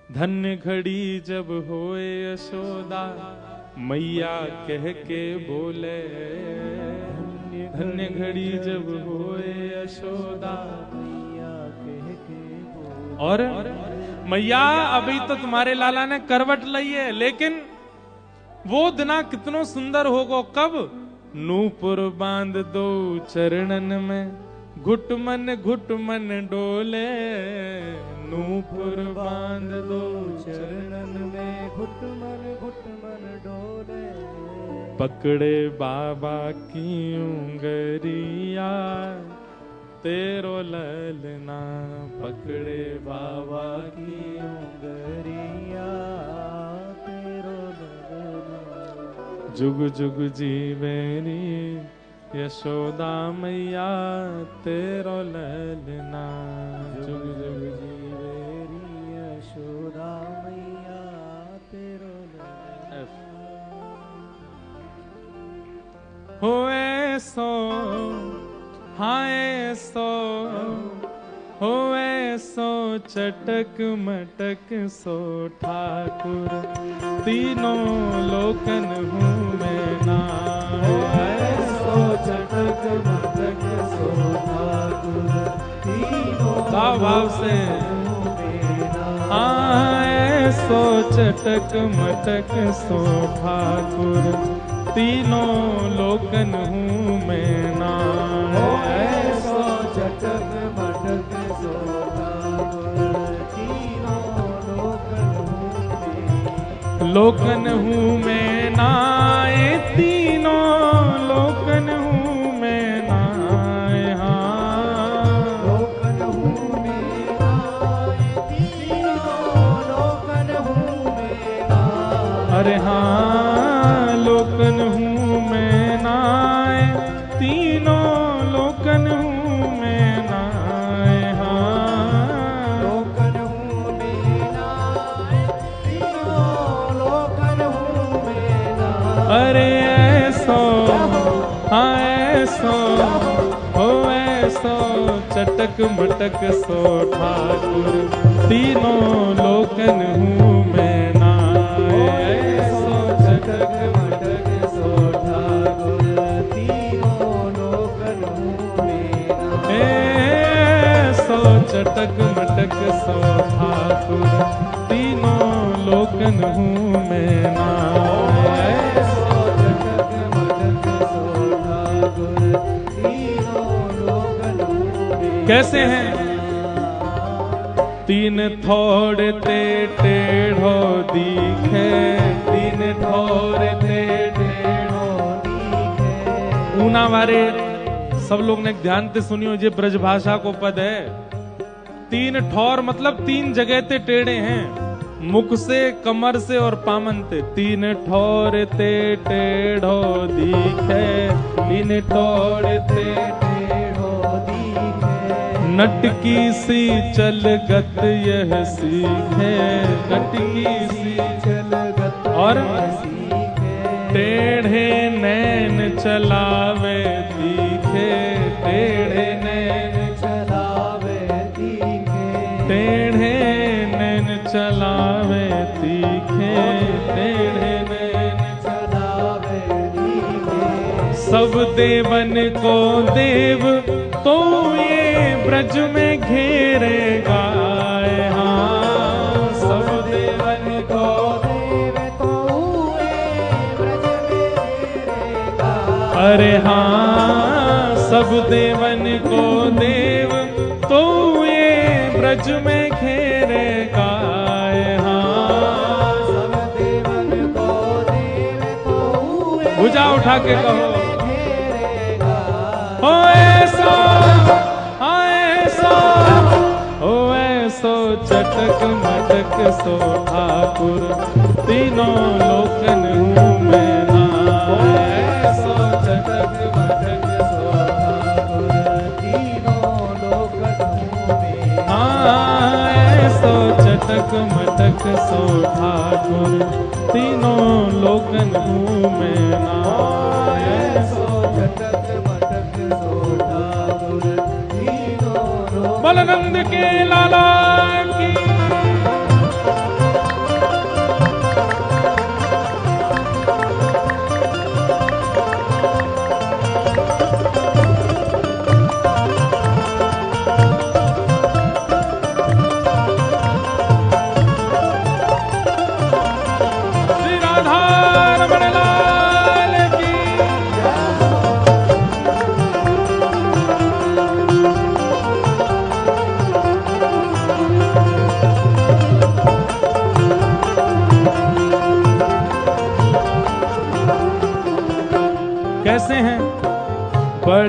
धन्य घड़ी जब होए यशोदा मैया कह के बोले, धन्य घड़ी जब होए यशोदा मैया कह के बोले। और मैया अभी तो तुम्हारे लाला ने करवट ली है, लेकिन वो दिना कितनो सुंदर होगो कब नूपुर बांध दो चरणन में घुट मन डोले। नूपुर बांध दो चरणन में घुट मन डोले। पकड़े बाबा की उंगरिया तेरो ललना, पकड़े बाबा की उंगरिया तेरो ललना। जुग जुग जीवेरी यशोदा मैया तेरो ललना, जुग जुग जीवेरी यशोदा मैया तेरो ललना। होए सो हाय सो, होए सो चटक मटक सो ठाकुर तीनों लोकन हूँ मैं ना। होए सो चटक मटक सो ठाकुर तीनों भाव से आए सो चटक मटक सो ठाकुर तीनों लोकन हूँ मैं ना। सो चटक मटक सो ठाकुर तीनों लोकन हूँ मैं ना। तीनों लोकन हूँ मैं ना। हाँ लोकन हूँ मैं ना, तीनों लोकन हूँ मैं ना। अरे हाँ लोकन हूँ मैं ना, तीनों लोकन हूँ मैं ना। हाँ लोकन हूँ मैं ना, तीनों लोकन हूँ मैं ना। अरे ऐसो हाँ ऐसो हो ऐसो चटक मटक सो ठाकुर तीनों लोकन हूँ मैं ना। ऐसो चटक मटक सो ठाकुर तीनों लोकन हूँ मैं ना। ऐसो चटक मटक सो ठाकुर तीनों लोकन हूँ मैं ना। ऐसो चटक मटक सो ठाकुर तीनों लोकन हूँ मैं। कैसे हैं? तीन थोड़े ते टेढ़ो दिखे, तीन थोड़े ते टेढ़ो दिखे। ऊना वारे सब लोग ने ध्यान से सुनियो, ये ब्रज भाषा को पद है। तीन ठौर मतलब तीन जगह ते टेढ़े हैं, मुख से, कमर से और पामन से। तीन ठौर ते टेढ़ो दिखे, तीन ठौर ते टेढ़ो दिखे। नटकी सी चलगत यह सीखे, नटकी सी चलगत और सीखे। टेढ़े नैन चलावे तीखे, टेढ़े नैन चलावे तीखे। टेढ़े नैन चलावे तीखे, टेढ़े नैन चलावे तीखे। सब देवन को देव तो ये ब्रज में घेरेगा। हाँ सब देवन को देव तो ये ब्रज में घेरेगा। अरे हाँ सब देवन को देव तो ये ब्रज में घेरेगा। हाँ सब देवन को देव तो ये भुजा उठा के कहो घेरेगा। हो ऐसा हाँ ऐसा हो ऐसो चटक मटक सो ठाकुर तीनों लोकन हूँ मैं ना। ऐसो चटक मटक सो ठाकुर तीनों लोकन हूँ मैं। हाँ ऐसो चटक मटक सो ठाकुर तीनों लोकन हूँ मैं ना। ऐसो चटक मटक सो ठाकुर तीनों लोकन। बलनंद के लाला की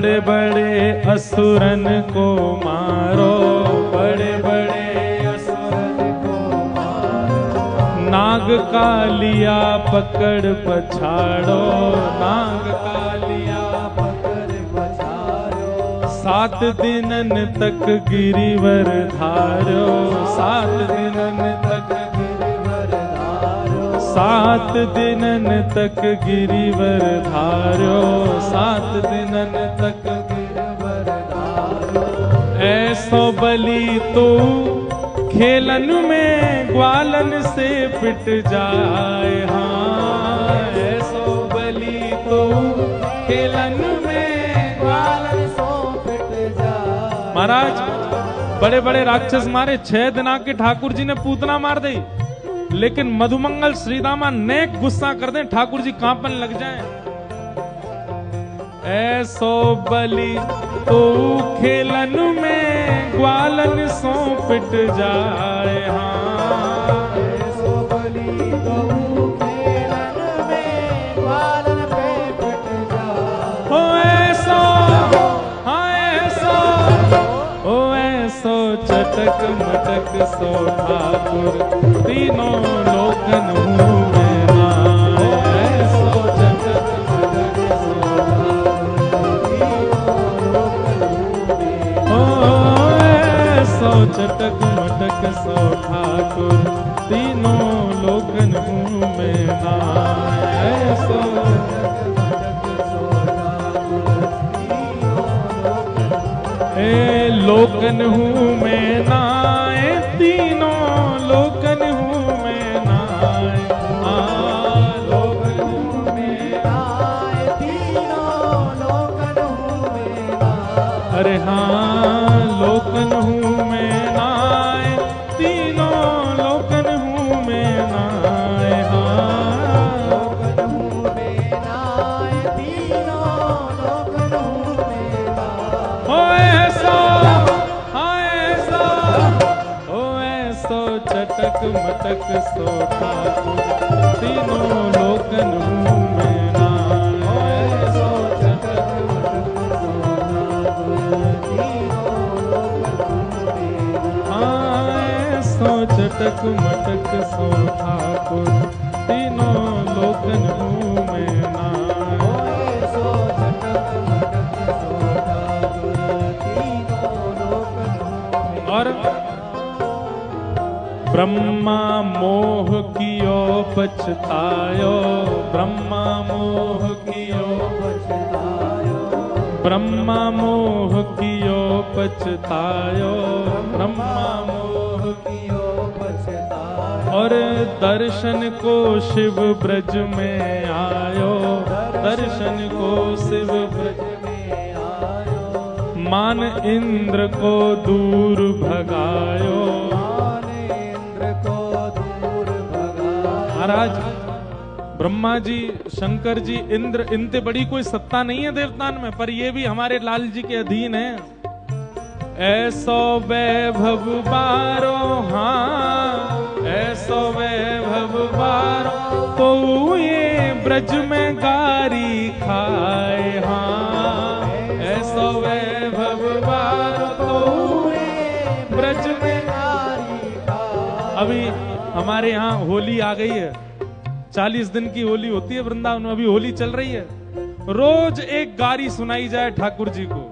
बड़े बड़े असुरन को मारो, बड़े बड़े असुरन को मारो, नाग कालिया पकड़ पछाड़ो, नाग कालिया पकड़ पछाड़ो, 7 दिनन तक गिरिवर धारो, 7 दिनन तक, गिरिवर धारो, 7 दिनन तक गिरिवर धारो, 7 दिनन तक गिरिवर धारो, ऐसो बलि तो खेलन में ग्वालन से पिट जाए, हाँ ऐसो बलि तो खेलन में ग्वालन सो पिट जा। महाराज बड़े बड़े राक्षस मारे, 6 दिन आके ठाकुर जी ने पूतना मार दी, लेकिन मधुमंगल श्रीदामा नेक गुस्सा कर दें, ठाकुर जी कांपन लग जाएं। ऐसो बलि तो खेलन में ग्वालन सो पिट जाए, हाँ ऐसो बलि तो खेलन में ग्वालन पे पिट जा। हो ऐसो, हाँ ऐसो, हो ऐसो चटक मटक सो ठाकुर तीनों लोकन हूँ मैं नाय, ऐसो चटक मटक सो चटक मटक सो ठाकुर तीनों लोकन हूँ मैं नाय, ऐसो ए लोकन हूँ मैं नाय, तीनों लोकन हूँ मैं नाय, लोकन हूँ मैं नाय, तीनों लोकन हूँ मैं नाय। अरे हाँ लोकन हूँ मैं नाय, तीनों लोकन हूँ मैं नाय, हाँ लोकन हूँ मैं नाय, तीनों लोकन हूँ मैं नाय। हो ऐसो, हाँ ऐसो, हो ऐसो चटक मटक सो ठाकुर तीनों लोकन हूँ मैं नाय, हो ऐसो चटक मटक सो ठाकुर चटक मटक सो ठाकुर तीनों लोकन हूँ मैं नाय। ऐसो चटक मटक सो ठाकुर तीनों लोकन हूँ मैं नाय। और ब्रह्मा मोह कियो पछतायो, ब्रह्मा मोह कियो पछतायो, ब्रह्मा मोह कियो पछतायो, ब्रह्मा मोह कियो पछतायो। और दर्शन को शिव ब्रज में आयो, दर्शन को शिव ब्रज में आयो, मान इंद्र को दूर भगायो, मान इंद्र को दूर भगायो। महाराज ब्रह्मा जी, शंकर जी, इंद्र, इनते बड़ी कोई सत्ता नहीं है देवतान में, पर ये भी हमारे लाल जी के अधीन है। ऐसो वैभव बारो, हाँ ऐसो वैभव बारो, तो ये ब्रज में गारी खाए, हाँ ऐसो वैभव बारो, तो ये ब्रज में गारी खाए। अभी हमारे यहाँ होली आ गई है, 40 दिन की होली होती है वृंदावन में, अभी होली चल रही है, रोज एक गारी सुनाई जाए ठाकुर जी को।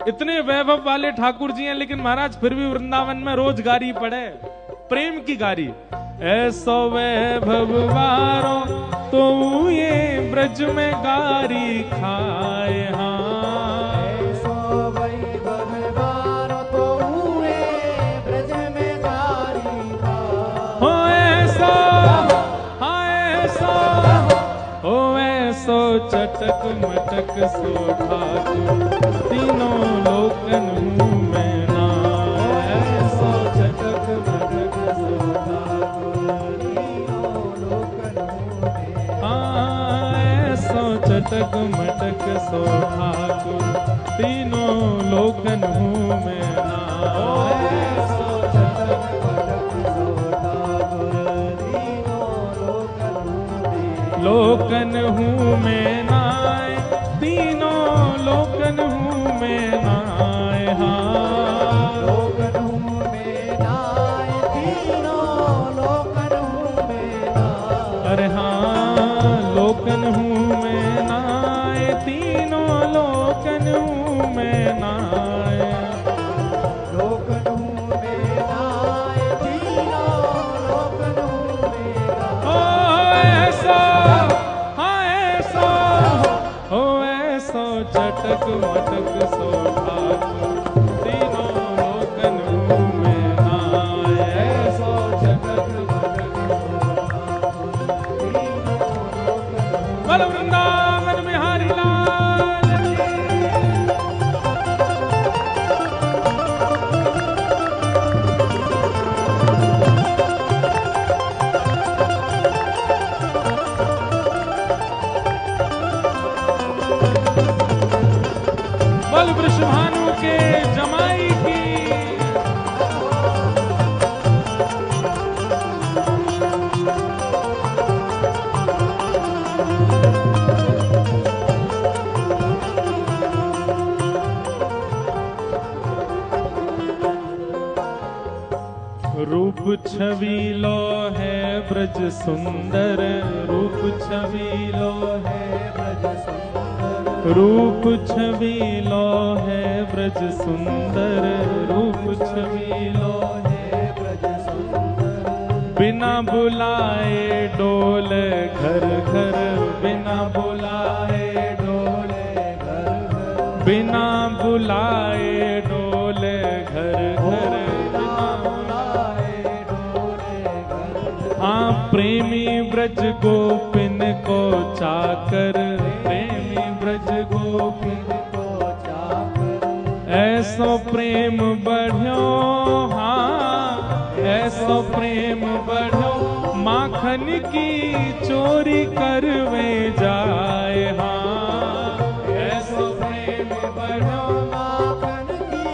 इतने वैभव वाले ठाकुर जी हैं, लेकिन महाराज फिर भी वृंदावन में रोज गारी पड़े, प्रेम की गारी। ऐसो वैभव वारो, तो ये ब्रज में गारी खाए, हाँ ऐसो वैभव वारो, तो ये ब्रज में गारी खाए। हो ऐसो, हाँ ऐसो, हो ऐसो चटक मटक सो ठाकुर तीनों लोकन हूँ मैं नाय, ऐसो चटक मटक सो ठाकुर तीनों लोकन हूँ मैं। हाँ ऐसो चटक मटक सो ठाकुर तीनों लोकन हूँ मैं नाय, ऐसो चटक मटक सो ठाकुर तीनों लोकन हूँ मैं। लोकन हूँ मैं नाय, लोकन हूँ मैं नाय, हाँ लोकन हूँ मैं नाय, तीनों लोकन हूँ मैं नाय। अरे हाँ लोकन हूँ मैं नाय, तीनों लोकन हूँ मैं नाय। लोकन हूँ मैं नाय, तीनों लोकन हूँ मैं नाय। ओ ऐसा, हाँ ऐसा, ओ ऐसा चटक मटक सो ठाकुर, तीनों लोकन हूँ मैं नाय। ऐसा चटक मटक सो ठाकुर, तीनों लोकन हूँ बोल वृंदावन बिहारी लाल की। बोल वृषभानु के जमाई की। रूप छविलो है ब्रज सुंदर, रूप छविलो है ब्रज सुंदर। रूप छविलो है ब्रज सुंदर, रूप छविलो है ब्रज सुंदर। बिना बुलाए डोल घर घर, बिना बुलाए डोले घर घर। बिना बुलाए डोल घर घर, बिना बुलाए डोले घर घर। हाँ प्रेमी ब्रज गोपिन को चाकर, प्रेमी ब्रज गोपिन को चाकर। ऐसो प्रेम बढ़्यो, हाँ ऐसो प्रेम बढ़्यो, माखन की चोरी करवे जाए, हाँ ऐसो प्रेम बढ़्यो, माखन की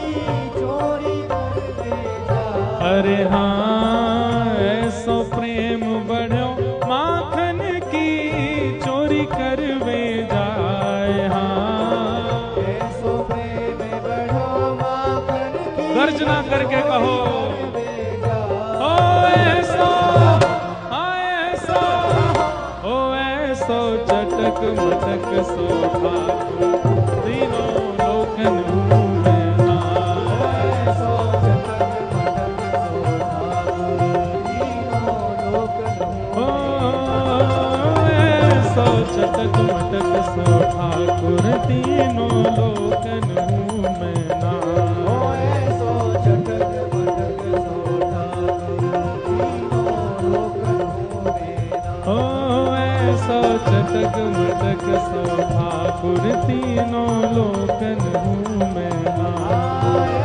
चोरी करवे जाए। अरे हाँ ऐसो प्रेम बढ़्यो, माखन की चोरी करवे जाए, हाँ ऐसो प्रेम बढ़ो, माखन की गर्जना करके कहो ओ ऐसो, हाँ ऐसो, ओ ऐसो चटक मटक सो ठाकुर, तीनों लोकन हूँ मैं नाय। ऐसो चटक मटक सो ठाकुर, तीनों लोकन हूँ ओ ऐसो चटक मटक सो ठाकुर, तीनों लोकन हूँ मैं नाय। ऐसो चटक मटक सो ठाकुर, तीनों लोकन हूँ मैं ओ ऐसो चटक मटक सो ठाकुर, तीनों लोकन हूँ मैं नाय।